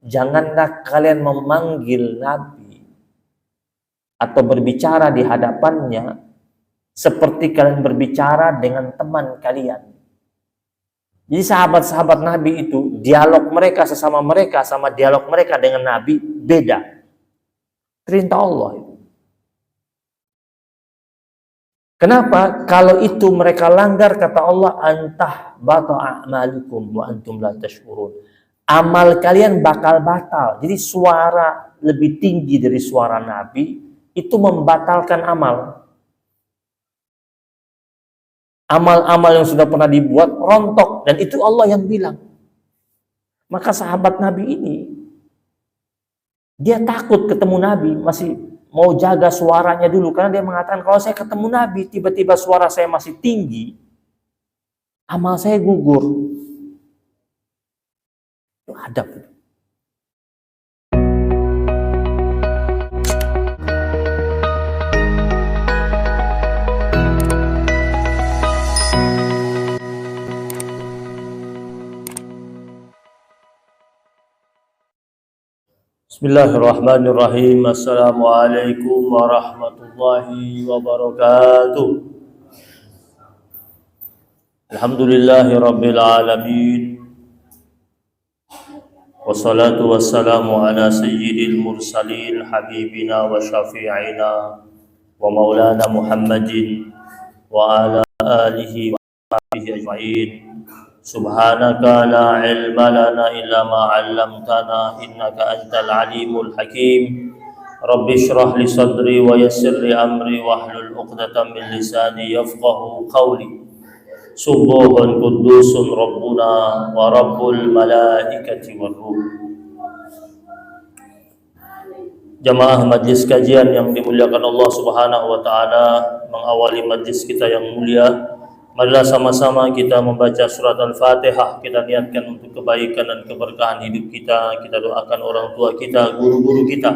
janganlah kalian memanggil Nabi atau berbicara di hadapannya seperti kalian berbicara dengan teman kalian. Jadi sahabat-sahabat Nabi itu, dialog mereka sesama mereka sama dialog mereka dengan Nabi beda. Perintah Allah itu. Kenapa? Kalau itu mereka langgar, kata Allah, antah bata a'malukum wa antum la tashkurun. Amal kalian bakal batal. Jadi suara lebih tinggi dari suara Nabi itu membatalkan amal. Amal-amal yang sudah pernah dibuat rontok, dan itu Allah yang bilang. Maka sahabat Nabi ini dia takut ketemu Nabi, masih mau jaga suaranya dulu, karena dia mengatakan kalau saya ketemu Nabi tiba-tiba suara saya masih tinggi, amal saya gugur. Itu adab. Bismillahirrahmanirrahim. Assalamualaikum warahmatullahi wabarakatuh. Alhamdulillahi rabbil alamin. Wassalatu wassalamu ala sayyidil mursalin habibina wa syafi'ina wa maulana Muhammadin wa ala alihi wa sahbihi ajma'in. Subhanaka la ilma lana illa ma 'allamtana innaka antal alimul hakim. Rabbi shrah li sadri wa yassir li amri wahlul 'uqdatam min lisani yafqahu qawli. Subhan quddusun rabbuna wa rabbul malaikati war ruh. Jamaah majlis kajian yang dimuliakan Allah Subhanahu wa taala, mengawali majlis kita yang mulia, marilah sama-sama kita membaca surat Al-Fatihah. Kita niatkan untuk kebaikan dan keberkahan hidup kita. Kita doakan orang tua kita, guru-guru kita,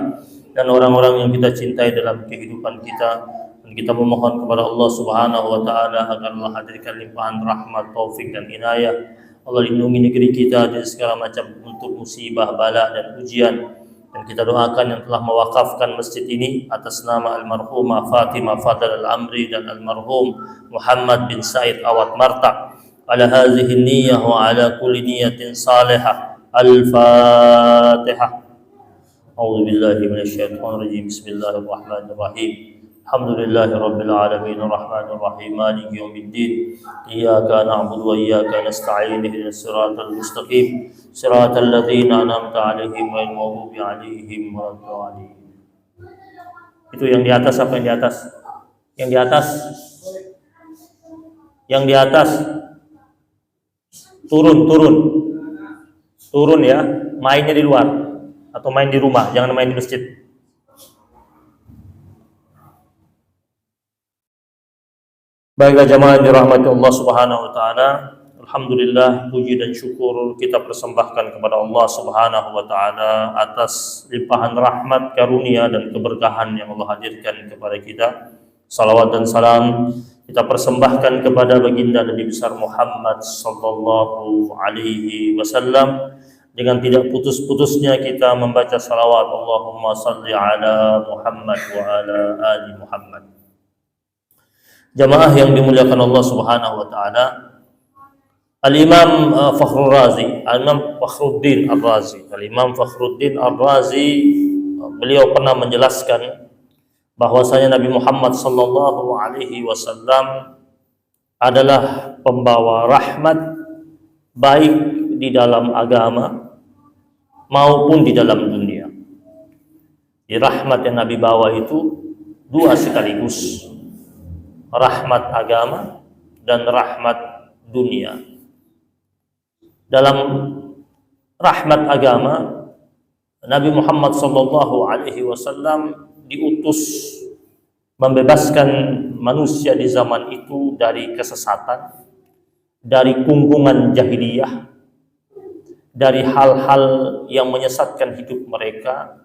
dan orang-orang yang kita cintai dalam kehidupan kita. Dan kita memohon kepada Allah Subhanahu wa taala agar Allah hadirkan limpahan rahmat, taufik dan inayah. Allah lindungi negeri kita dari segala macam bentuk musibah, bala dan ujian. Dan kita doakan yang telah mewakafkan masjid ini atas nama almarhumah Fatimah Fadl Al-Amri dan almarhum Muhammad bin Said Awad Marta, ala hadhihi niyyah wa ala kulli niyatin salihah. Al-Fatihah. A'udzu billahi minasyaitonir rajim. Bismillahirrahmanirrahim. Alhamdulillahi rabbil alamin arrahmanir rahim maliki yaumiddin. Iyyaka na'budu wa iyyaka nasta'in ihdinas siratal mustaqim siratal ladzina an'amta 'alaihim ghairil maghdubi 'alaihim waladdallin. Itu yang di atas apa yang di atas? Yang di atas. Yang di atas. Turun ya. Mainnya di luar atau main di rumah, jangan main di masjid. Baiklah jamaah yang dirahmati Allah Subhanahu wa taala, alhamdulillah puji dan syukur kita persembahkan kepada Allah Subhanahu wa taala atas limpahan rahmat, karunia dan keberkahan yang Allah hadirkan kepada kita. Salawat dan salam kita persembahkan kepada baginda Nabi besar Muhammad sallallahu alaihi wasallam. Dengan tidak putus-putusnya kita membaca salawat, Allahumma salli ala Muhammad wa ala ali Muhammad. Jamaah yang dimuliakan Allah Subhanahu wa taala, Al-Imam Fakhrul Razi, Al-Imam Fakhruddin Ar-Razi, Al-Imam Fakhruddin Ar-Razi, beliau pernah menjelaskan bahwasanya Nabi Muhammad sallallahu alaihi wasallam adalah pembawa rahmat baik di dalam agama maupun di dalam dunia. Di rahmat yang Nabi bawa itu dua sekaligus, rahmat agama dan rahmat dunia. Dalam rahmat agama, Nabi Muhammad sallallahu alaihi wasallam diutus membebaskan manusia di zaman itu dari kesesatan, dari kungkungan jahiliyah, dari hal-hal yang menyesatkan hidup mereka,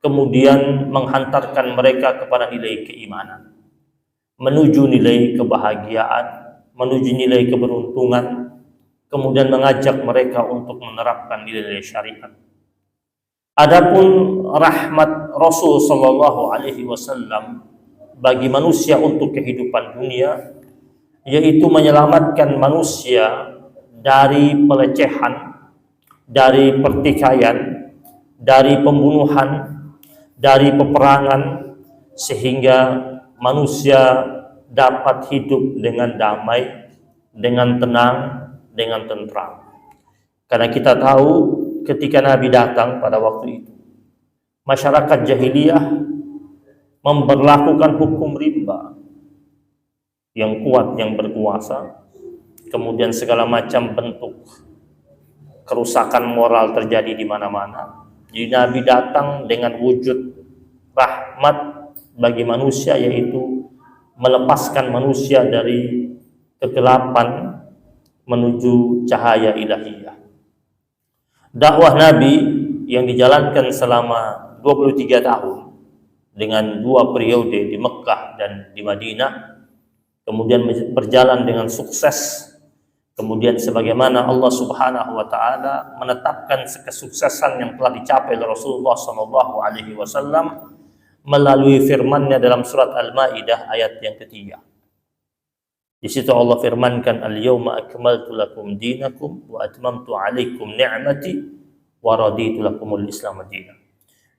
kemudian menghantarkan mereka kepada nilai keimanan, menuju nilai kebahagiaan, menuju nilai keberuntungan, kemudian mengajak mereka untuk menerapkan nilai syariat. Adapun rahmat Rasul sallallahu alaihi wasallam bagi manusia untuk kehidupan dunia, yaitu menyelamatkan manusia dari pelecehan, dari pertikaian, dari pembunuhan, dari peperangan, sehingga manusia dapat hidup dengan damai, dengan tenang, dengan tentram. Karena kita tahu ketika Nabi datang pada waktu itu, masyarakat jahiliyah memberlakukan hukum rimba yang kuat, yang berkuasa, kemudian segala macam bentuk kerusakan moral terjadi di mana-mana. Jadi Nabi datang dengan wujud rahmat bagi manusia, yaitu melepaskan manusia dari kegelapan menuju cahaya ilahiyah. Dakwah Nabi yang dijalankan selama 23 tahun dengan 2 periode di Mekah dan di Madinah, kemudian berjalan dengan sukses. Kemudian sebagaimana Allah Subhanahu wa taala menetapkan kesuksesan yang telah dicapai oleh Rasulullah sallallahu alaihi wasallam melalui firman-Nya dalam surat Al-Maidah ayat yang ketiga. Di situ Allah firmankan, "Al-yauma akmaltu lakum dinakum wa atmamtu 'alaikum ni'mati wa raditu lakumul Islam dinan."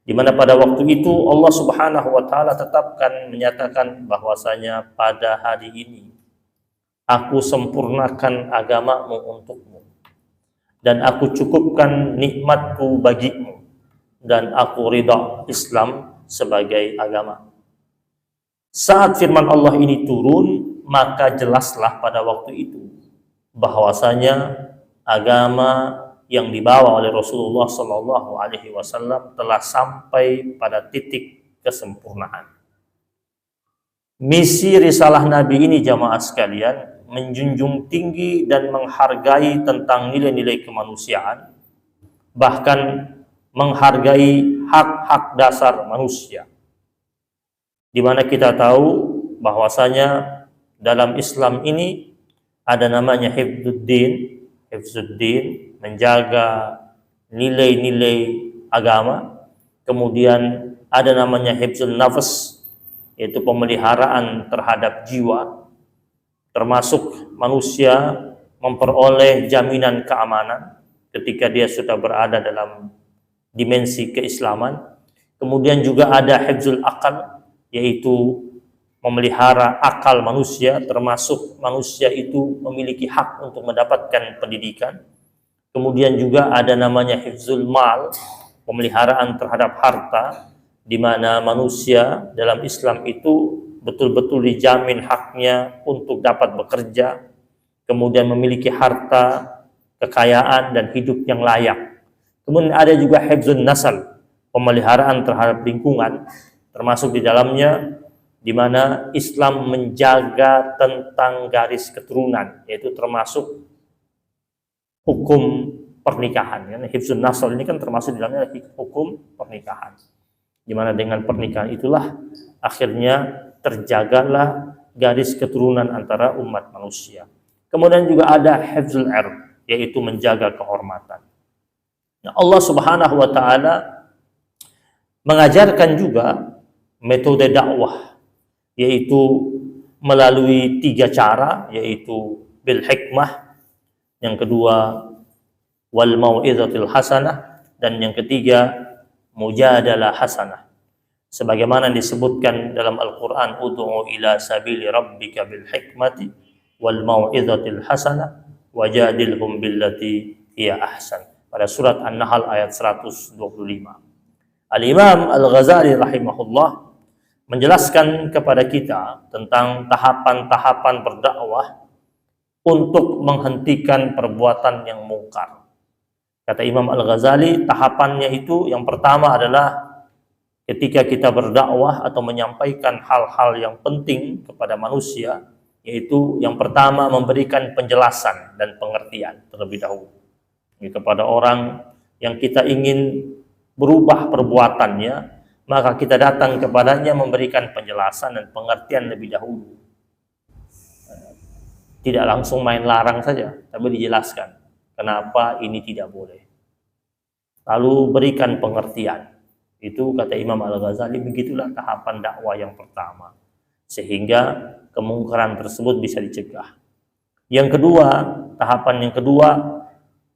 Di mana pada waktu itu Allah Subhanahu wa taala tetapkan, menyatakan bahwasanya pada hari ini aku sempurnakan agamamu untukmu, dan aku cukupkan nikmatku bagimu, dan aku ridha Islam sebagai agama. Saat firman Allah ini turun, maka jelaslah pada waktu itu bahwasanya agama yang dibawa oleh Rasulullah Sallallahu Alaihi Wasallam telah sampai pada titik kesempurnaan. Misi risalah Nabi ini, jamaah sekalian, menjunjung tinggi dan menghargai tentang nilai-nilai kemanusiaan, bahkan menghargai hak-hak dasar manusia. Di mana kita tahu bahwasanya dalam Islam ini ada namanya hifdzuddin, menjaga nilai-nilai agama. Kemudian ada namanya hifdzun nafs, yaitu pemeliharaan terhadap jiwa, termasuk manusia memperoleh jaminan keamanan ketika dia sudah berada dalam dimensi keislaman. Kemudian juga ada hifdzul aqal, yaitu memelihara akal manusia, termasuk manusia itu memiliki hak untuk mendapatkan pendidikan. Kemudian juga ada namanya hifzul mal, pemeliharaan terhadap harta, di mana manusia dalam Islam itu betul-betul dijamin haknya untuk dapat bekerja, kemudian memiliki harta, kekayaan, dan hidup yang layak. Kemudian ada juga hifzun nasal, pemeliharaan terhadap lingkungan, termasuk di dalamnya di mana Islam menjaga tentang garis keturunan, yaitu termasuk hukum pernikahan. Hifzun nasl ini kan termasuk di dalamnya hukum pernikahan, di mana dengan pernikahan itulah akhirnya terjagalah garis keturunan antara umat manusia. Kemudian juga ada hifzul ird, yaitu menjaga kehormatan. Nah, Allah Subhanahu wa taala mengajarkan juga metode dakwah, yaitu melalui 3 cara, yaitu bil hikmah, yang kedua wal mau'izatil hasanah, dan yang ketiga mujadalah hasanah. Sebagaimana disebutkan dalam Al-Qur'an, ud'u ila sabili rabbika bil hikmati wal mau'izatil hasanah wajadilhum billati hiya ahsan, pada surat An-Nahl ayat 125. Al-Imam Al-Ghazali rahimahullah menjelaskan kepada kita tentang tahapan-tahapan berdakwah untuk menghentikan perbuatan yang mungkar. Kata Imam Al-Ghazali, tahapannya itu yang pertama adalah ketika kita berdakwah atau menyampaikan hal-hal yang penting kepada manusia, yaitu yang pertama memberikan penjelasan dan pengertian terlebih dahulu kepada orang yang kita ingin berubah perbuatannya. Maka kita datang kepadanya memberikan penjelasan dan pengertian lebih dahulu. Tidak langsung main larang saja, tapi dijelaskan kenapa ini tidak boleh. lalu berikan pengertian. Itu kata Imam Al-Ghazali, begitulah tahapan dakwah yang pertama, sehingga kemungkaran tersebut bisa dicegah. Yang kedua, tahapan yang kedua,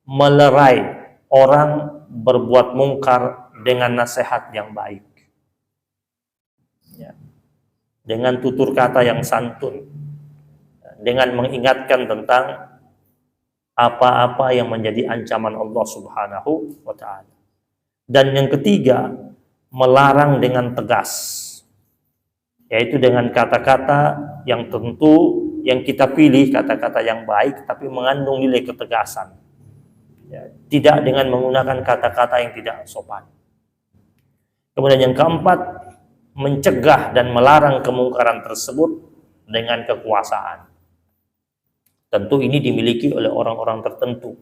melerai orang berbuat mungkar dengan nasihat yang baik, ya, dengan tutur kata yang santun, dengan mengingatkan tentang apa-apa yang menjadi ancaman Allah Subhanahu wa ta'ala. Dan yang ketiga, melarang dengan tegas, yaitu dengan kata-kata yang tentu yang kita pilih kata-kata yang baik tapi mengandung nilai ketegasan, ya, tidak dengan menggunakan kata-kata yang tidak sopan. Kemudian yang keempat, mencegah dan melarang kemungkaran tersebut dengan kekuasaan. Tentu ini dimiliki oleh orang-orang tertentu,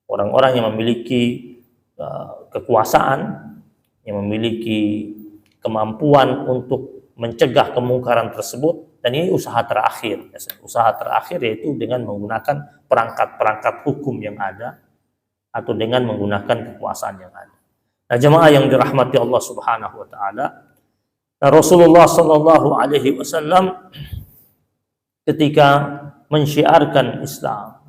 orang-orang yang memiliki kekuasaan, yang memiliki kemampuan untuk mencegah kemungkaran tersebut, dan ini usaha terakhir. Usaha terakhir yaitu dengan menggunakan perangkat-perangkat hukum yang ada atau dengan menggunakan kekuasaan yang ada. Nah, jemaah yang dirahmati Allah Subhanahu wa taala, Rasulullah sallallahu alaihi wasallam ketika mensyiarkan Islam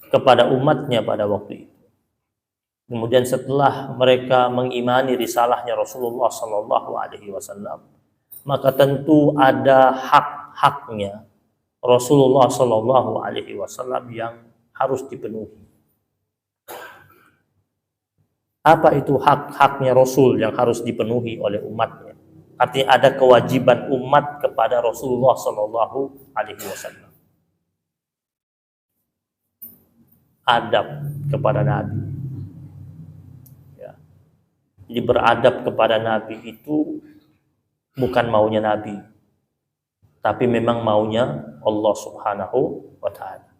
kepada umatnya pada waktu itu, kemudian setelah mereka mengimani risalahnya Rasulullah sallallahu alaihi wasallam, maka tentu ada hak-haknya Rasulullah sallallahu alaihi wasallam yang harus dipenuhi. Apa itu hak-haknya Rasul yang harus dipenuhi oleh umatnya? Artinya ada kewajiban umat kepada Rasulullah sallallahu alaihi wasallam. Adab kepada Nabi, ya. Jadi beradab kepada Nabi itu bukan maunya Nabi, tapi memang maunya Allah Subhanahu wa ta'ala.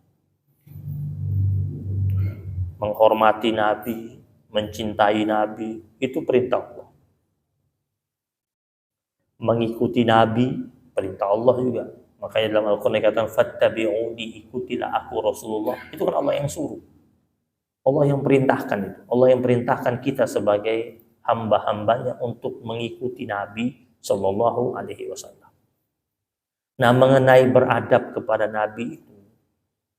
Menghormati Nabi, mencintai Nabi, itu perintah Allah. Mengikuti Nabi, perintah Allah juga. Makanya dalam Al-Quran dikatakan fattabi'uni, ikutilah aku Rasulullah. Itu kan Allah yang suruh, Allah yang perintahkan itu. Allah yang perintahkan kita sebagai hamba-hambanya untuk mengikuti Nabi Sallallahu Alaihi Wasallam. Nah, mengenai beradab kepada Nabi itu,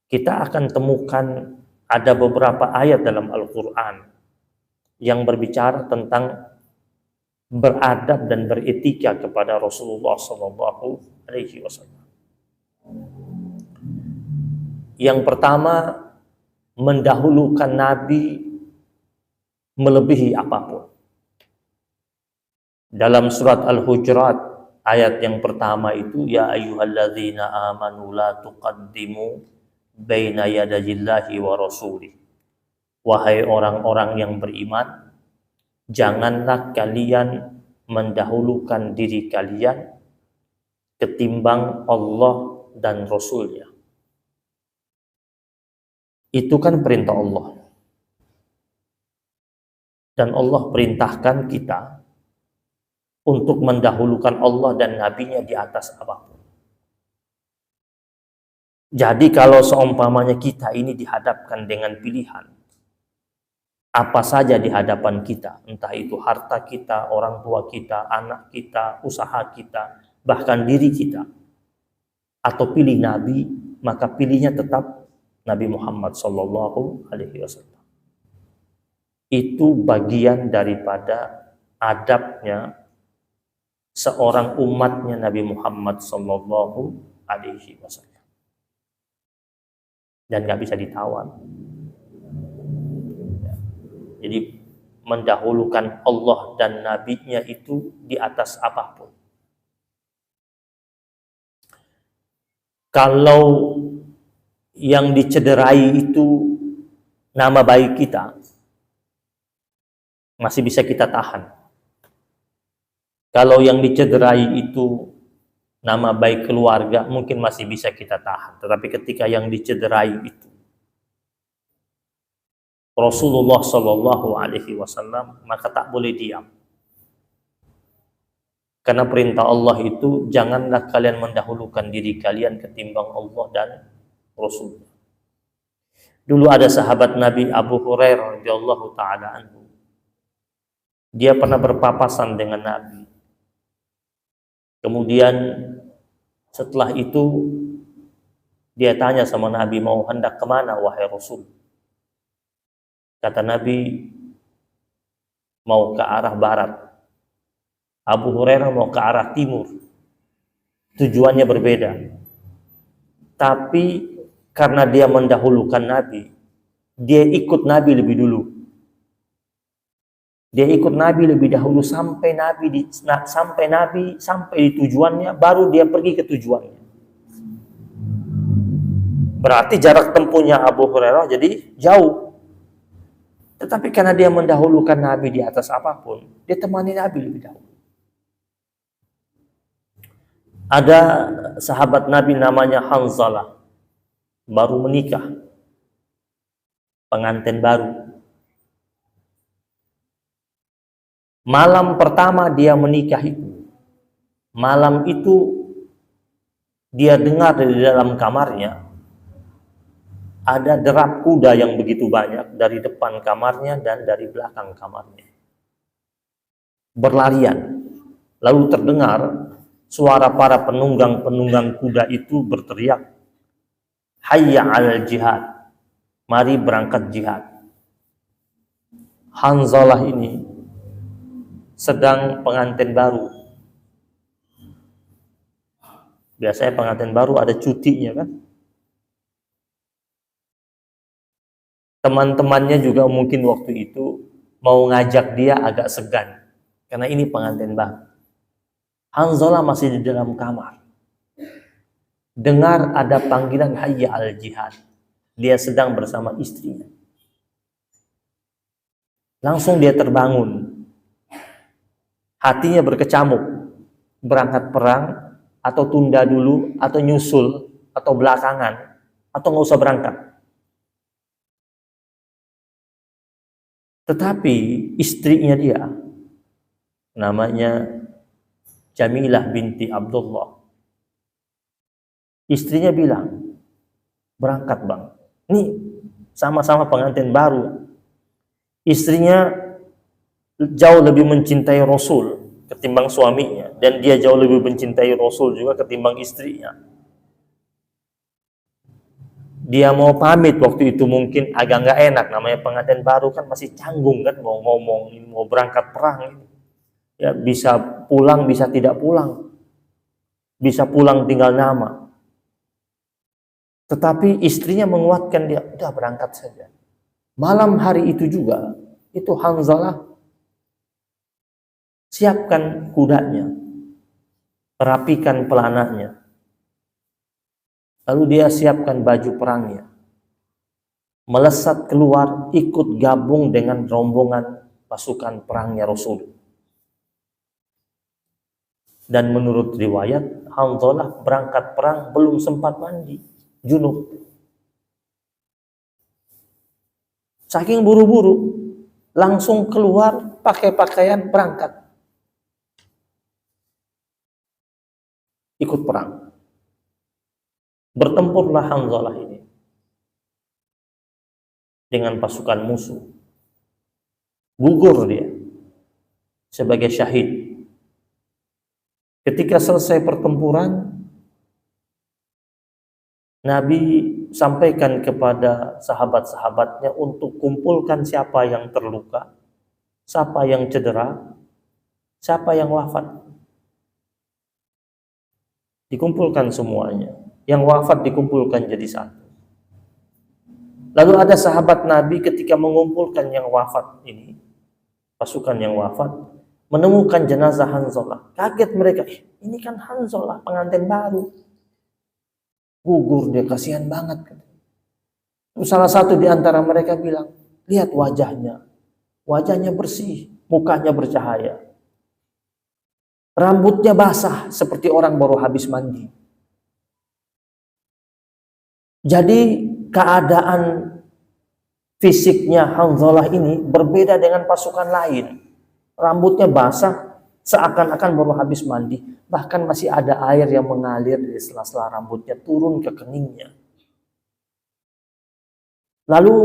kita akan temukan ada beberapa ayat dalam Al-Quran yang berbicara tentang beradab dan beretika kepada Rasulullah Sallallahu Alaihi Wasallam. Yang pertama, mendahulukan Nabi melebihi apapun. Dalam surat Al-Hujurat ayat yang pertama itu, ya ayyuhalladzina amanu la tuqaddimu baina yadayillahi wa rasulih. Wahai orang-orang yang beriman, janganlah kalian mendahulukan diri kalian ketimbang Allah dan Rasulnya. Itu kan perintah Allah. Dan Allah perintahkan kita untuk mendahulukan Allah dan Nabi-Nya di atas apapun. Jadi kalau seumpamanya kita ini dihadapkan dengan pilihan, apa saja di hadapan kita, entah itu harta kita, orang tua kita, anak kita, usaha kita, bahkan diri kita, atau pilih Nabi, maka pilihnya tetap Nabi Muhammad Sallallahu Alaihi Wasallam. Itu bagian daripada adabnya seorang umatnya Nabi Muhammad Sallallahu Alaihi Wasallam, dan nggak bisa ditawar. Jadi mendahulukan Allah dan Nabi-Nya itu di atas apapun. Kalau yang dicederai itu nama baik kita, masih bisa kita tahan. Kalau yang dicederai itu nama baik keluarga, mungkin masih bisa kita tahan. Tetapi ketika yang dicederai itu Rasulullah Sallallahu Alaihi Wasallam, maka tak boleh diam. Karena perintah Allah itu, janganlah kalian mendahulukan diri kalian ketimbang Allah dan Rasul. Dulu ada sahabat Nabi Abu Hurairah radhiyallahu taala anhu. Dia pernah berpapasan dengan Nabi. Kemudian setelah itu dia tanya sama Nabi, mau hendak kemana wahai Rasul? Kata Nabi, mau ke arah barat. Abu Hurairah mau ke arah timur. Tujuannya berbeda. Tapi karena dia mendahulukan Nabi, dia ikut Nabi lebih dulu. Dia ikut Nabi lebih dahulu sampai sampai di tujuannya, baru dia pergi ke tujuannya. Berarti jarak tempuhnya Abu Hurairah jadi jauh. Tetapi karena dia mendahulukan Nabi di atas apapun, dia temani Nabi lebih dahulu. Ada sahabat Nabi namanya Hanzalah, baru menikah, pengantin baru. Malam pertama dia menikah itu, malam itu dia dengar dari dalam kamarnya ada derap kuda yang begitu banyak dari depan kamarnya dan dari belakang kamarnya. Berlarian. Lalu terdengar suara para penunggang-penunggang kuda itu berteriak, "Hayya 'alal jihad." Mari berangkat jihad. Hanzalah ini sedang pengantin baru. Biasanya pengantin baru ada cutinya kan? Teman-temannya juga mungkin waktu itu mau ngajak dia agak segan. Karena ini pengantin baru. Hanzalah masih di dalam kamar. Dengar ada panggilan hayya al jihad. Dia sedang bersama istrinya. Langsung dia terbangun. Hatinya berkecamuk. Berangkat perang, atau tunda dulu, atau nyusul, atau belakangan, atau nggak usah berangkat. Tetapi istrinya dia, namanya Jamilah binti Abdullah. Istrinya bilang, berangkat bang. Ini sama-sama pengantin baru. Istrinya jauh lebih mencintai Rasul ketimbang suaminya. Dan dia jauh lebih mencintai Rasul juga ketimbang istrinya. Dia mau pamit waktu itu mungkin agak nggak enak. Namanya pengantin baru kan masih canggung kan. Mau ngomong, mau berangkat perang. Ya bisa pulang, bisa tidak pulang. Bisa pulang tinggal nama. Tetapi istrinya menguatkan dia, udah berangkat saja. Malam hari itu juga, itu Hanzalah siapkan kudanya, rapikan pelananya. Lalu dia siapkan baju perangnya. Melesat keluar, ikut gabung dengan rombongan pasukan perangnya Rasul. Dan menurut riwayat, Hanzalah berangkat perang belum sempat mandi, junub. Saking buru-buru, langsung keluar pakai pakaian berangkat. Ikut perang. Bertempurlah Hanzalah ini dengan pasukan musuh. Gugur dia sebagai syahid. Ketika selesai pertempuran, Nabi sampaikan kepada sahabat-sahabatnya untuk kumpulkan siapa yang terluka, siapa yang cedera, siapa yang wafat. Dikumpulkan semuanya. Yang wafat dikumpulkan jadi satu. Lalu ada sahabat Nabi ketika mengumpulkan yang wafat ini, pasukan yang wafat, menemukan jenazah Hanzalah. Kaget mereka, ini kan Hanzalah, pengantin baru. Gugur dia, kasihan banget. Salah satu di antara mereka bilang, lihat wajahnya. Wajahnya bersih, mukanya bercahaya. Rambutnya basah seperti orang baru habis mandi. Jadi keadaan fisiknya Hanzalah ini berbeda dengan pasukan lain. Rambutnya basah, seakan-akan baru habis mandi. Bahkan masih ada air yang mengalir dari sela-sela rambutnya turun ke keningnya. Lalu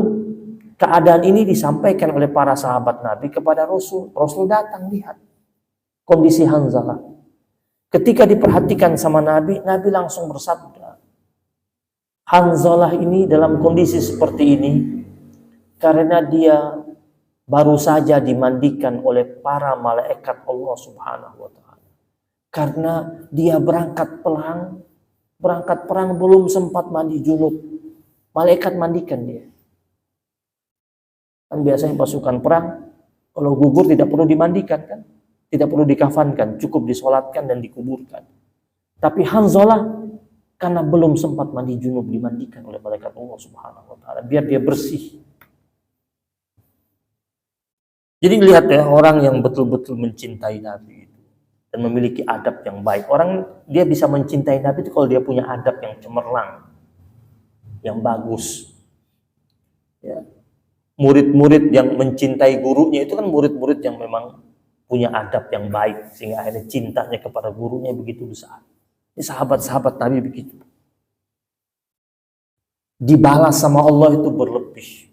Keadaan ini disampaikan oleh para sahabat Nabi kepada Rasul. Rasul datang lihat kondisi Hanzalah. Ketika diperhatikan sama Nabi, Nabi langsung bersabda, Hanzalah ini dalam kondisi seperti ini karena dia baru saja dimandikan oleh para malaikat Allah Subhanahu wa Ta'ala. Karena dia berangkat perang belum sempat mandi junub. Malaikat mandikan dia. Kan biasanya pasukan perang, kalau gugur tidak perlu dimandikan kan? Tidak perlu dikafankan, cukup disolatkan dan dikuburkan. Tapi Hanzalah, karena belum sempat mandi junub, dimandikan oleh malaikat Allah Subhanahu wa Ta'ala, biar dia bersih. Jadi lihat ya, orang yang betul-betul mencintai Nabi itu dan memiliki adab yang baik. Orang dia bisa mencintai Nabi itu kalau dia punya adab yang cemerlang, yang bagus. Ya. Murid-murid yang mencintai gurunya itu kan murid-murid yang memang punya adab yang baik, sehingga akhirnya cintanya kepada gurunya begitu besar. Ini sahabat-sahabat Nabi begitu. Dibalas sama Allah itu berlebih.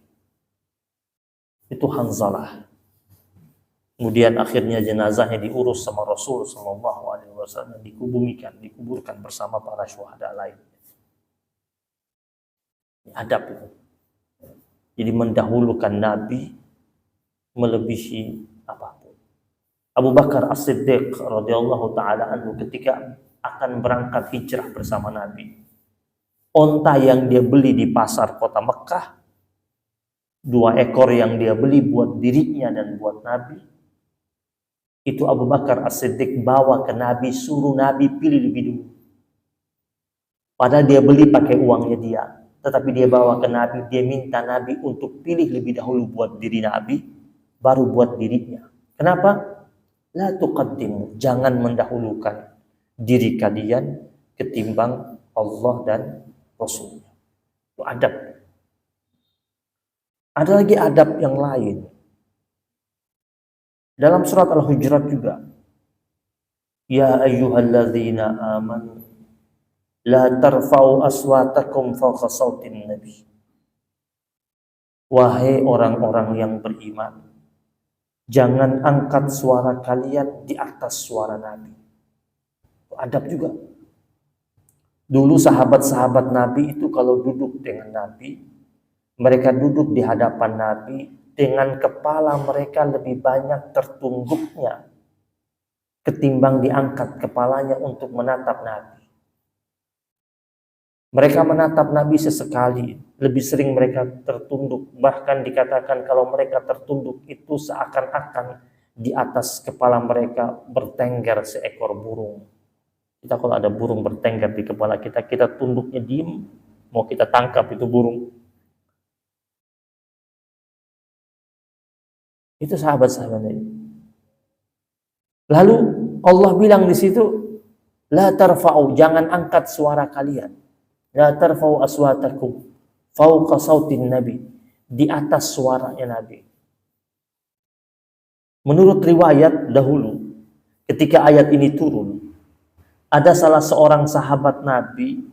Itu Hanzalah. Kemudian akhirnya jenazahnya diurus sama Rasul Sallallahu Alaihi Wasallam, dikuburkan bersama para syuhada lain. Ini adab itu. Jadi mendahulukan Nabi melebihi apapun. Abu Bakar As-Siddiq radhiyallahu taala anhu ketika akan berangkat hijrah bersama Nabi, onta yang dia beli di pasar kota Mekah, 2 ekor yang dia beli buat dirinya dan buat Nabi, itu Abu Bakar As-Siddiq bawa ke Nabi, suruh Nabi pilih lebih dulu. Padahal dia beli pakai uangnya dia, tetapi dia bawa ke Nabi, dia minta Nabi untuk pilih lebih dahulu buat diri Nabi, baru buat dirinya. Kenapa? La tuqaddimu, jangan mendahulukan diri kalian ketimbang Allah dan Rasulnya. Itu adab. Ada lagi adab yang lain. Dalam surat Al-Hujurat juga. Ya ayyuhalladzina amanu la tarfa'u aswatakum fawqa sautin nabi. Wahai orang-orang yang beriman, jangan angkat suara kalian di atas suara Nabi. Adab juga. Dulu sahabat-sahabat Nabi itu kalau duduk dengan Nabi, mereka duduk di hadapan Nabi dengan kepala mereka lebih banyak tertungguknya ketimbang diangkat kepalanya untuk menatap Nabi. Mereka menatap Nabi sesekali, lebih sering mereka tertunduk. Bahkan dikatakan kalau mereka tertunduk itu seakan-akan di atas kepala mereka bertengger seekor burung. Kita kalau ada burung bertengger di kepala kita, kita tunduknya diem, mau kita tangkap itu burung. Itu sahabat-sahabat Nabi. Lalu Allah bilang di situ, la tarfa'u, jangan angkat suara kalian. La tarfa'u aswatakum fawqa sautin nabi, di atas suaranya Nabi. Menurut riwayat dahulu, ketika ayat ini turun, ada salah seorang sahabat Nabi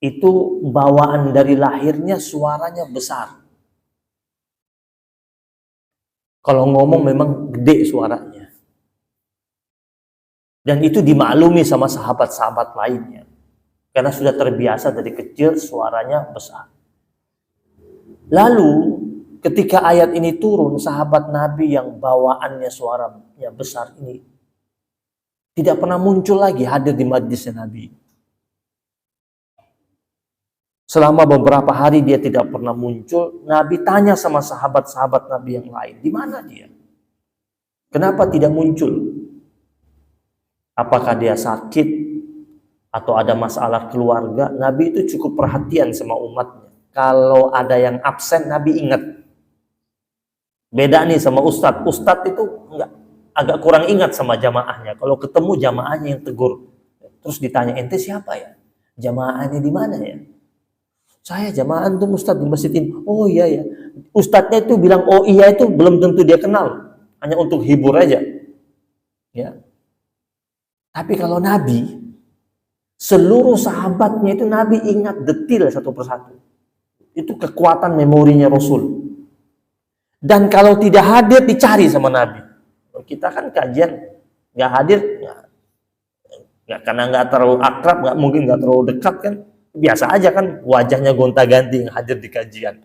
itu bawaan dari lahirnya suaranya besar. Kalau ngomong memang gede suaranya. Dan itu dimaklumi sama sahabat-sahabat lainnya. Karena sudah terbiasa dari kecil suaranya besar. Lalu ketika ayat ini turun, sahabat Nabi yang bawaannya suaranya besar ini tidak pernah muncul lagi hadir di majlisnya Nabi. Selama beberapa hari dia tidak pernah muncul. Nabi tanya sama sahabat-sahabat Nabi yang lain, di mana dia? Kenapa tidak muncul? Apakah dia sakit? Atau ada masalah keluarga? Nabi itu cukup perhatian sama umatnya. Kalau ada yang absen, Nabi ingat. Beda nih sama ustadz. Ustadz itu agak kurang ingat sama jamaahnya. Kalau ketemu jamaahnya yang tegur. Terus ditanya, ente siapa ya? Jamaahnya di mana ya? Saya jamaah antum ustadz di masjid ini. Oh iya ya. Ustadznya itu bilang oh iya itu belum tentu dia kenal. Hanya untuk hibur aja. Ya. Tapi kalau Nabi, seluruh sahabatnya itu Nabi ingat detil satu persatu. Itu kekuatan memorinya Rasul. Dan kalau tidak hadir dicari sama Nabi. Kita kan kajian nggak hadir, nggak karena nggak terlalu akrab, nggak mungkin nggak terlalu dekat kan, biasa aja kan wajahnya gonta-ganti yang hadir di kajian.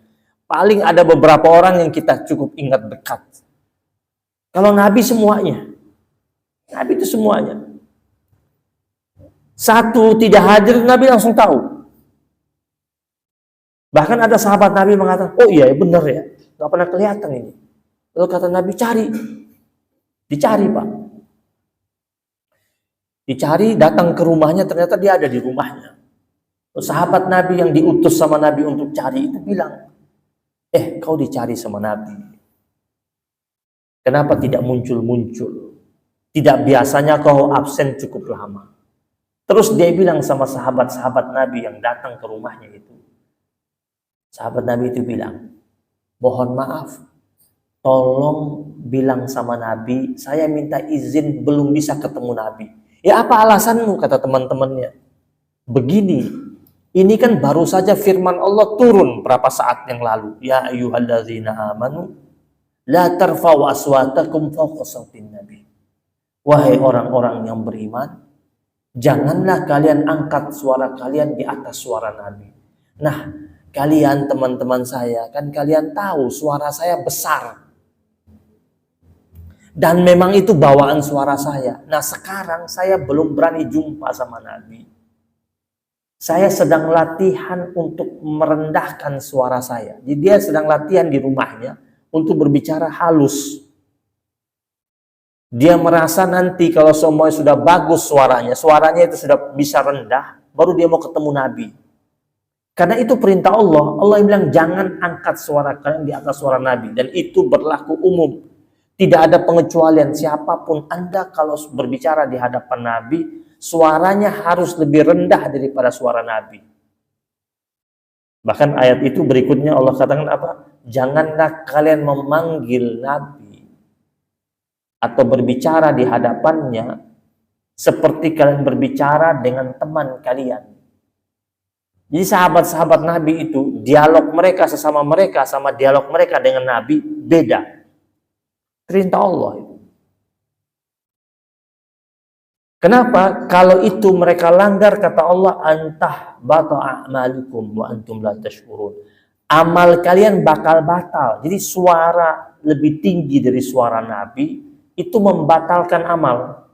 Paling ada beberapa orang yang kita cukup ingat dekat. Kalau Nabi semuanya, Nabi itu semuanya. Satu tidak hadir, Nabi langsung tahu. Bahkan ada sahabat Nabi mengatakan, oh iya benar ya, nggak pernah kelihatan ini. Lalu kata Nabi, cari, dicari Pak. Dicari, datang ke rumahnya, ternyata dia ada di rumahnya. Sahabat Nabi yang diutus sama Nabi untuk cari itu bilang, kau dicari sama Nabi. Kenapa tidak muncul-muncul? Tidak biasanya kau absen cukup lama. Terus dia bilang sama sahabat-sahabat Nabi yang datang ke rumahnya itu. Sahabat Nabi itu bilang, mohon maaf, tolong bilang sama Nabi, saya minta izin belum bisa ketemu Nabi. Ya apa alasanmu, kata teman-temannya. Begini, ini kan baru saja firman Allah turun berapa saat yang lalu. Ya ayyuhallazina amanu, la tarfa'u aswatakum fawqa sautin nabi. Wahai orang-orang yang beriman, janganlah kalian angkat suara kalian di atas suara Nabi. Nah, kalian teman-teman saya, kan kalian tahu suara saya besar. Dan memang itu bawaan suara saya. Nah sekarang saya belum berani jumpa sama Nabi. Saya sedang latihan untuk merendahkan suara saya. Jadi dia sedang latihan di rumahnya untuk berbicara halus. Dia merasa nanti kalau semuanya sudah bagus suaranya itu sudah bisa rendah, baru dia mau ketemu Nabi. Karena itu perintah Allah. Allah bilang jangan angkat suara kalian di atas suara Nabi. Dan itu berlaku umum. Tidak ada pengecualian. Siapapun Anda kalau berbicara di hadapan Nabi, suaranya harus lebih rendah daripada suara Nabi. Bahkan ayat itu berikutnya Allah katakan apa? Janganlah kalian memanggil Nabi atau berbicara di hadapannya seperti kalian berbicara dengan teman kalian. Jadi sahabat-sahabat Nabi itu, dialog mereka sesama mereka sama dialog mereka dengan Nabi beda. Perintah Allah itu. Kenapa? Kalau itu mereka langgar, kata Allah, antah bata a'malukum wa antum la tashkurun. Amal kalian bakal batal. Jadi suara lebih tinggi dari suara Nabi itu membatalkan amal.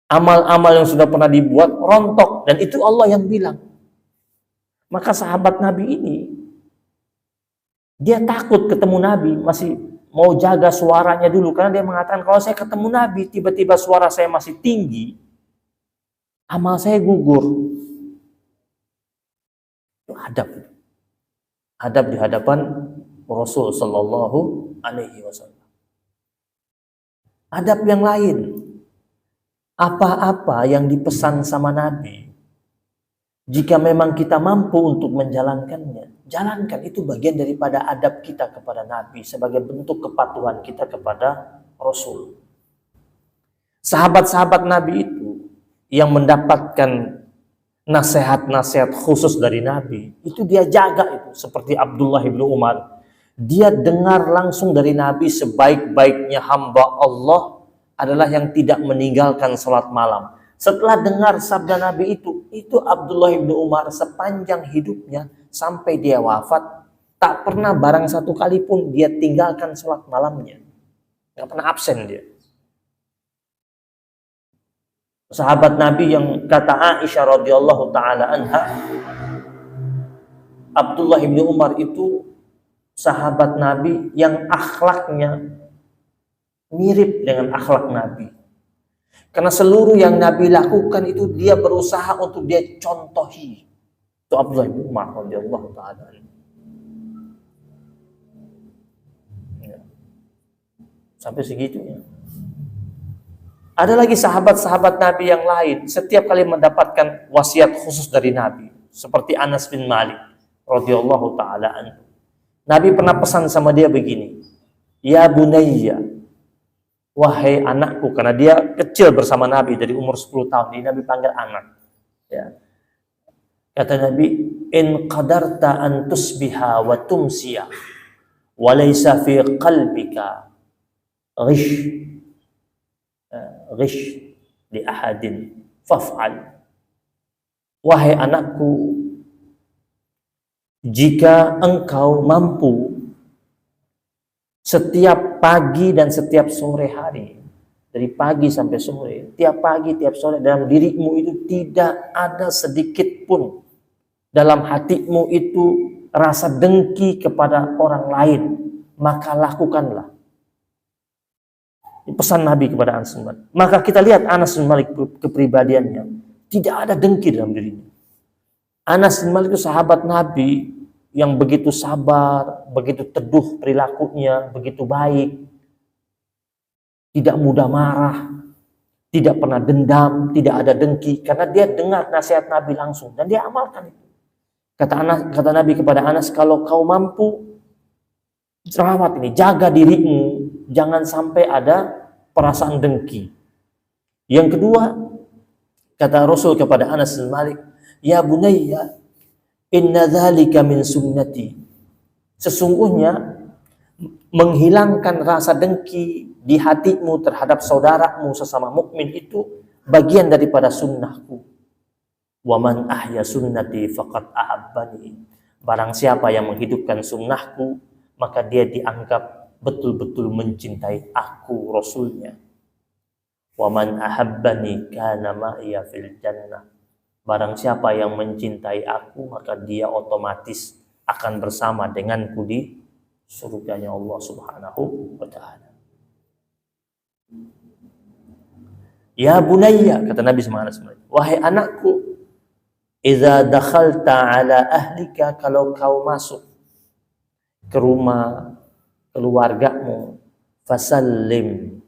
Amal-amal yang sudah pernah dibuat rontok, dan itu Allah yang bilang. Maka sahabat Nabi ini dia takut ketemu Nabi, masih mau jaga suaranya dulu karena dia mengatakan kalau saya ketemu Nabi tiba-tiba suara saya masih tinggi, amal saya gugur. Itu adab di hadapan Rasul sallallahu alaihi wasallam. Adab yang lain, apa-apa yang dipesan sama Nabi, jika memang kita mampu untuk menjalankannya, jalankan. Itu bagian daripada adab kita kepada Nabi sebagai bentuk kepatuhan kita kepada Rasul. Sahabat-sahabat Nabi itu yang mendapatkan nasihat-nasihat khusus dari Nabi, itu dia jaga itu. Seperti Abdullah bin Umar, dia dengar langsung dari Nabi sebaik-baiknya hamba Allah adalah yang tidak meninggalkan sholat malam. Setelah dengar sabda Nabi itu Abdullah bin Umar sepanjang hidupnya sampai dia wafat, tak pernah barang satu kali pun dia tinggalkan sholat malamnya. Gak pernah absen dia. Sahabat Nabi yang kata Aisyah radhiyallahu taala anha, Abdullah bin Umar itu sahabat Nabi yang akhlaknya mirip dengan akhlak Nabi. Karena seluruh yang Nabi lakukan itu dia berusaha untuk dia contohi. Itu Abdullah bin Umar radhiyallahu taala. Ya. Sampai segitunya. Ada lagi sahabat-sahabat Nabi yang lain, setiap kali mendapatkan wasiat khusus dari Nabi, seperti Anas bin Malik radhiyallahu taala anhu. Nabi pernah pesan sama dia begini, "Ya bunayya, wahai anakku," karena dia kecil bersama Nabi dari umur 10 tahun, jadi Nabi panggil anak. Ya. Kata Nabi, in qadarta an tusbiha wa tumsiya wa laysa fi qalbika ghish ghish li ahadin faf'al. Wahai anakku, jika engkau mampu setiap pagi dan setiap sore hari, dari pagi sampai sore, tiap pagi, tiap sore, dalam dirimu itu tidak ada sedikit pun dalam hatimu itu rasa dengki kepada orang lain, maka lakukanlah. Pesan Nabi kepada Anas bin Malik. Maka kita lihat Anas bin Malik kepribadiannya, tidak ada dengki dalam dirinya. Anas bin Malik itu sahabat Nabi yang begitu sabar, begitu teduh perilakunya, begitu baik, tidak mudah marah, tidak pernah dendam, tidak ada dengki, karena dia dengar nasihat Nabi langsung dan dia amalkan itu. Kata Nabi kepada Anas, kalau kau mampu rawat ini, jaga dirimu, jangan sampai ada perasaan dengki. Yang kedua, kata Rasul kepada Anas bin Malik, ya bunayya, inna dzalika min sunnati. Sesungguhnya menghilangkan rasa dengki di hatimu terhadap saudaramu sesama mukmin itu bagian daripada sunnahku. Wa man ahya sunnati faqad ahabbani. Barang siapa yang menghidupkan sunnahku, maka dia dianggap betul-betul mencintai aku, Rasulnya. Wa man ahabbani kana ma'iya fil jannah. Barang siapa yang mencintai aku, maka dia otomatis akan bersama denganku di surganya Allah Subhanahu wa ta'ala. Ya bunayya, kata Nabi SAW, wahai anakku, idza dakhalta ala ahlika, kalau kau masuk ke rumah keluargamu, fasallim,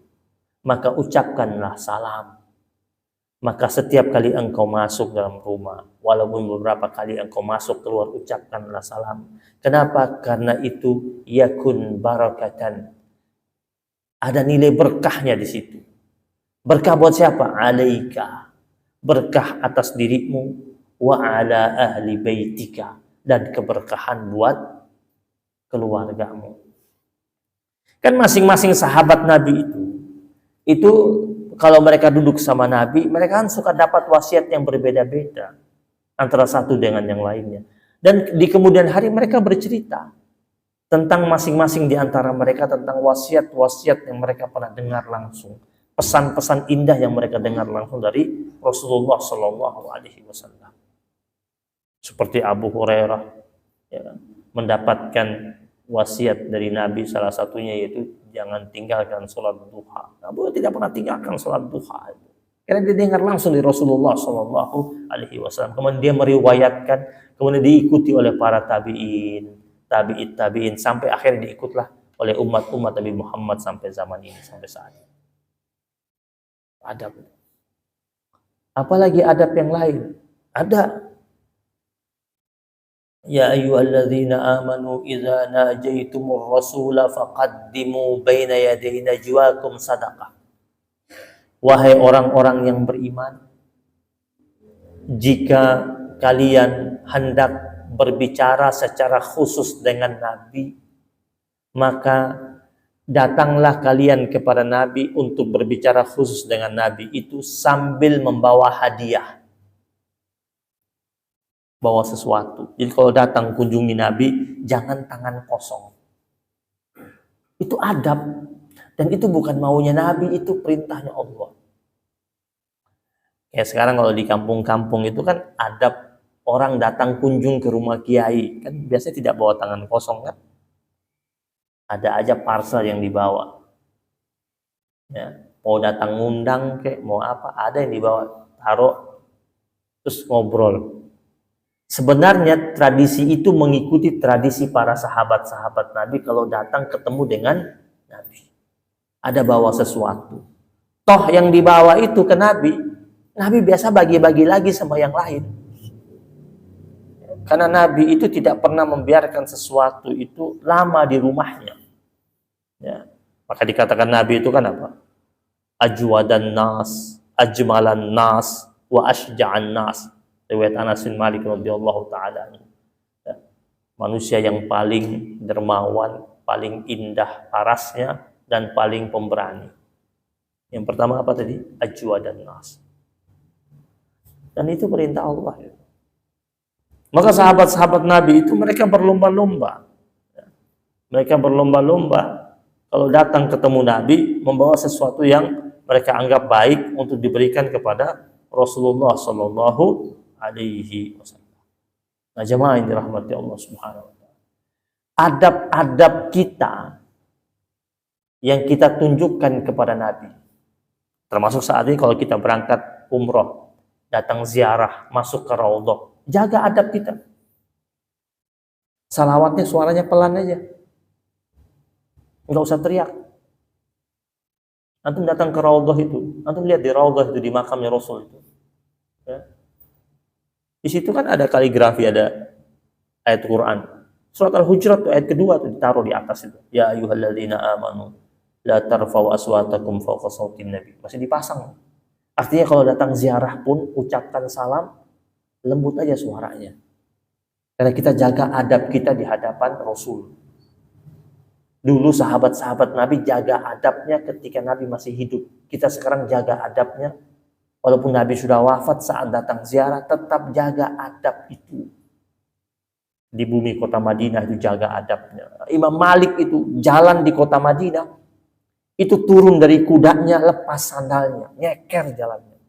maka ucapkanlah salam. Maka setiap kali engkau masuk dalam rumah, walaupun beberapa kali engkau masuk keluar, ucapkanlah salam. Kenapa? Karena itu yakun barakatan. Ada nilai berkahnya di situ. Berkah buat siapa? Alaika. Berkah atas dirimu, wa ala ahli baitika, dan keberkahan buat keluargamu. Kan masing-masing sahabat Nabi itu kalau mereka duduk sama Nabi, mereka kan suka dapat wasiat yang berbeda-beda antara satu dengan yang lainnya. Dan di kemudian hari mereka bercerita tentang masing-masing di antara mereka, tentang wasiat-wasiat yang mereka pernah dengar langsung, pesan-pesan indah yang mereka dengar langsung dari Rasulullah Shallallahu Alaihi Wasallam. Seperti Abu Hurairah, ya, mendapatkan wasiat dari Nabi, salah satunya yaitu jangan tinggalkan sholat duha. Abu tidak pernah tinggalkan sholat duha, karena dia dengar langsung dari Rasulullah Shallallahu Alaihi Wasallam. Kemudian dia meriwayatkan, kemudian diikuti oleh para tabi'in, sampai akhirnya diikutlah oleh umat Nabi Muhammad sampai zaman ini, sampai saat ini. Adab. Apalagi adab yang lain? Ada. Ya ayyuhalladzina amanu idza najaitumur rasula faqaddimu baina yaday najwakum sadaqah. Wahai orang-orang yang beriman, jika kalian hendak berbicara secara khusus dengan Nabi, maka datanglah kalian kepada Nabi untuk berbicara khusus dengan Nabi itu sambil membawa hadiah. Bawa sesuatu. Jadi kalau datang kunjungi Nabi, jangan tangan kosong. Itu adab. Dan itu bukan maunya Nabi, itu perintahnya Allah. Ya sekarang kalau di kampung-kampung itu kan adab orang datang kunjung ke rumah kiai. Kan biasanya tidak bawa tangan kosong kan. Ada aja parcel yang dibawa. Ya, mau datang ngundang kayak mau apa, ada yang dibawa, taruh, terus ngobrol. Sebenarnya tradisi itu mengikuti tradisi para sahabat-sahabat Nabi kalau datang ketemu dengan Nabi. Ada bawa sesuatu. Toh yang dibawa itu ke Nabi, Nabi biasa bagi-bagi lagi sama yang lain. Karena Nabi itu tidak pernah membiarkan sesuatu itu lama di rumahnya. Ya. Maka dikatakan Nabi itu kan apa? Ajwadan nas, ajmalan nas, wa ashja'an nas. Riwayat Anas bin Malik radhiyallahu taala anhu. Ya, manusia yang paling dermawan, paling indah parasnya, dan paling pemberani. Yang pertama apa tadi? Ajwadan nas. Dan itu perintah Allah. Maka sahabat-sahabat Nabi itu mereka berlomba-lomba. Mereka berlomba-lomba kalau datang ketemu Nabi membawa sesuatu yang mereka anggap baik untuk diberikan kepada Rasulullah Sallallahu Alaihi Wasallam. Nah, jemaah yang dirahmati Allah Subhanahu Wa Taala. Adab-adab kita yang kita tunjukkan kepada Nabi, termasuk saat ini kalau kita berangkat umroh, datang ziarah, masuk ke Raudhah, jaga adab kita. Salawatnya suaranya pelan aja, nggak usah teriak. Antum datang ke Raudhah itu, antum lihat di Raudhah itu, di makamnya Rasul itu. Ya. Di situ kan ada kaligrafi, ada ayat Quran. Surat Al-Hujurat ayat kedua itu ditaruh di atas itu. Ya ayyuhalladzina amanu la tarfa'u aswatakum fawqa sautin nabi. Masih dipasang. Artinya kalau datang ziarah pun ucapkan salam lembut aja suaranya. Karena kita jaga adab kita di hadapan Rasul. Dulu sahabat-sahabat Nabi jaga adabnya ketika Nabi masih hidup. Kita sekarang jaga adabnya. Walaupun Nabi sudah wafat, saat datang ziarah tetap jaga adab itu. Di bumi kota Madinah itu jaga adabnya. Imam Malik itu jalan di kota Madinah, itu turun dari kudanya, lepas sandalnya, nyeker jalannya.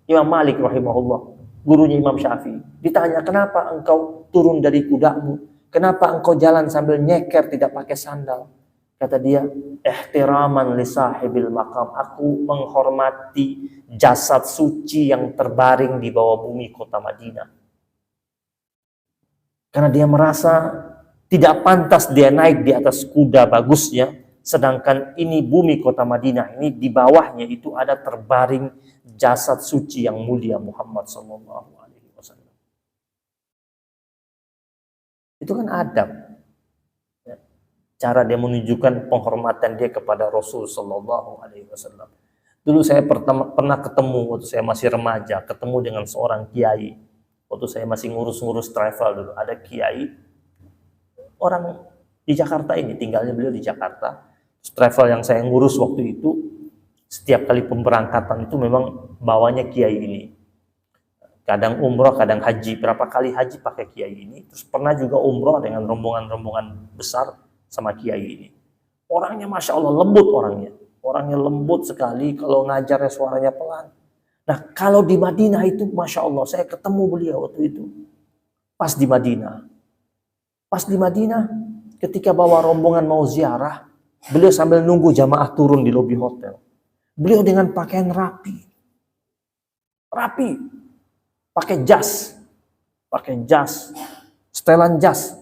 Imam Malik rahimahullah, gurunya Imam Syafi'i, ditanya, kenapa engkau turun dari kudamu? Kenapa engkau jalan sambil nyeker, tidak pakai sandal? Kata dia, ihtiraman li sahibil maqam. Aku menghormati jasad suci yang terbaring di bawah bumi kota Madinah. Karena dia merasa tidak pantas dia naik di atas kuda bagusnya, sedangkan ini bumi kota Madinah, ini di bawahnya itu ada terbaring jasad suci yang mulia Muhammad sallallahu alaihi wasallam. Itu kan adab. Cara dia menunjukkan penghormatan dia kepada Rasul sallallahu alaihi wasallam. Dulu saya pernah ketemu waktu saya masih remaja, ketemu dengan seorang kiai. Waktu saya masih ngurus-ngurus travel dulu, ada kiai orang di Jakarta ini, tinggalnya beliau di Jakarta. Travel yang saya ngurus waktu itu, setiap kali pemberangkatan itu memang bawanya kiai ini. Kadang umroh, kadang haji. Berapa kali haji pakai kiai ini. Terus pernah juga umroh dengan rombongan-rombongan besar sama kiai ini. Orangnya Masya Allah lembut orangnya. Orangnya lembut sekali, kalau ngajarnya suaranya pelan. Nah kalau di Madinah itu Masya Allah, saya ketemu beliau waktu itu. Pas di Madinah. Pas di Madinah, ketika bawa rombongan mau ziarah, beliau sambil nunggu jamaah turun di lobi hotel. Beliau dengan pakaian rapi. Rapi. Pakai jas. Setelan jas.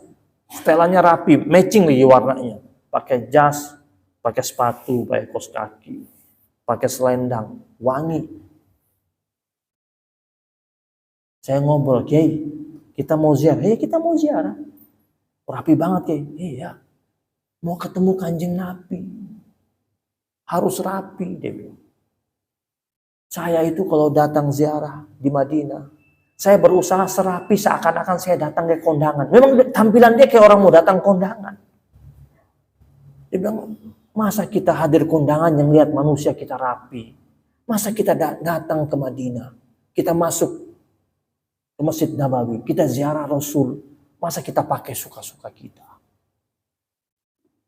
Setelannya rapi, matching lagi warnanya. Pakai jas, pakai sepatu, pakai kaos kaki, pakai selendang, wangi. Saya ngobrol, Kiai, kita mau ziarah. Ya kita mau ziarah. Rapi banget, Kiai. Iya. Mau ketemu Kanjeng Nabi. Harus rapi, dia bilang. Saya itu kalau datang ziarah di Madinah, saya berusaha serapi seakan-akan saya datang ke kondangan. Memang tampilan dia kayak orang mau datang kondangan. Dia bilang, masa kita hadir kondangan yang lihat manusia kita rapi? Masa kita datang ke Madinah, kita masuk ke Masjid Nabawi, kita ziarah Rasul, masa kita pakai suka-suka kita?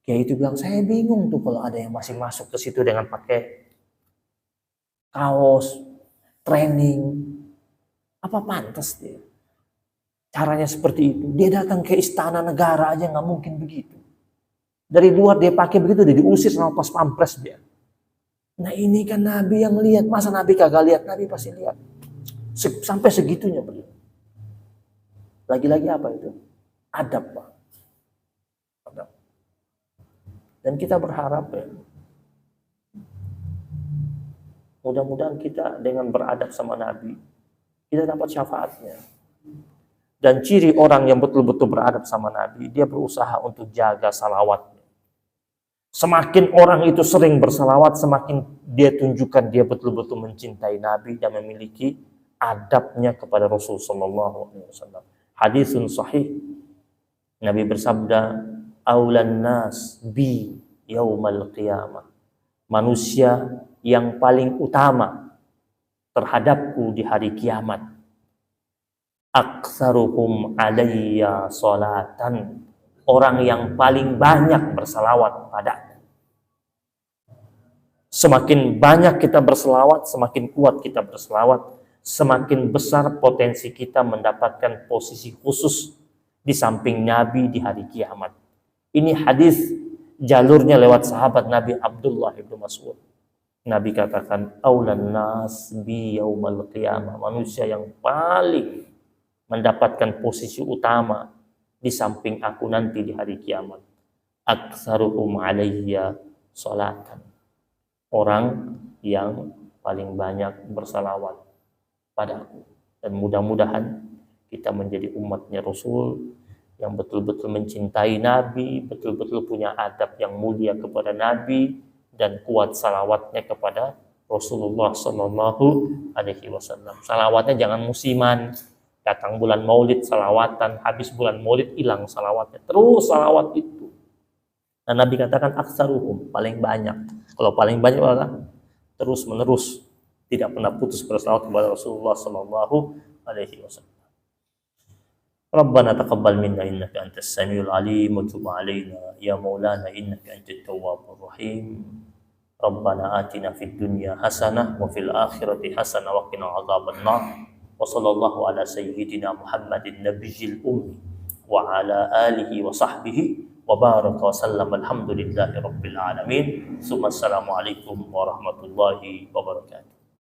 Kayak itu bilang, saya bingung tuh kalau ada yang masih masuk ke situ dengan pakai kaos, training. Apa pantas dia? Caranya seperti itu. Dia datang ke istana negara aja nggak mungkin begitu. Dari luar dia pakai begitu, dia diusir sama pas pampres dia. Nah ini kan Nabi yang lihat, masa Nabi kagak lihat? Nabi pasti lihat. Sampai segitunya beliau. Lagi-lagi apa itu? Adab, Pak. Adab. Dan kita berharap ya, mudah-mudahan kita dengan beradab sama Nabi, kita dapat syafaatnya. Dan ciri orang yang betul-betul beradab sama Nabi, dia berusaha untuk jaga salawatnya. Semakin orang itu sering bersalawat, semakin dia tunjukkan dia betul-betul mencintai Nabi dan memiliki adabnya kepada Rasul sallallahu alaihi wasallam. Hadisun sahih. Nabi bersabda, "Aulan nas bi yaumal qiyamah." Manusia yang paling utama terhadapku di hari kiamat. Aktsaruhum alayya salatan. Orang yang paling banyak bersalawat padaku. Semakin banyak kita berselawat, semakin kuat kita berselawat, semakin besar potensi kita mendapatkan posisi khusus di samping Nabi di hari kiamat. Ini hadis jalurnya lewat sahabat Nabi Abdullah ibnu Mas'ud. Nabi katakan, "Aulan nas bi yaumal qiyamah." Manusia yang paling mendapatkan posisi utama di samping aku nanti di hari kiamat. Aktsaruhum alayya salatan. Orang yang paling banyak bersalawat padaku. Dan mudah-mudahan kita menjadi umatnya Rasul yang betul-betul mencintai Nabi, betul-betul punya adab yang mulia kepada Nabi, dan kuat salawatnya kepada Rasulullah Sallallahu Alaihi Wasallam. Salawatnya jangan musiman, datang bulan Maulid salawatan, habis bulan Maulid hilang salawatnya, terus salawat itu. Dan Nabi katakan aktsaruhum, paling banyak. Kalau paling banyak adalah terus menerus, tidak pernah putus bersalawat kepada Rasulullah Sallallahu Alaihi Wasallam. ربنا تقبل منا إنك أنت السميع العليم وتب علينا يا مولانا إنك أنت التواب الرحيم ربنا آتنا في الدنيا حسنة وفي الآخرة حسنة وقنا عذاب النار وصلى الله على سيدنا محمد النبي الأمي وعلى آله وصحبه وبارك وسلم الحمد لله رب العالمين ثم السلام عليكم ورحمة الله وبركاته.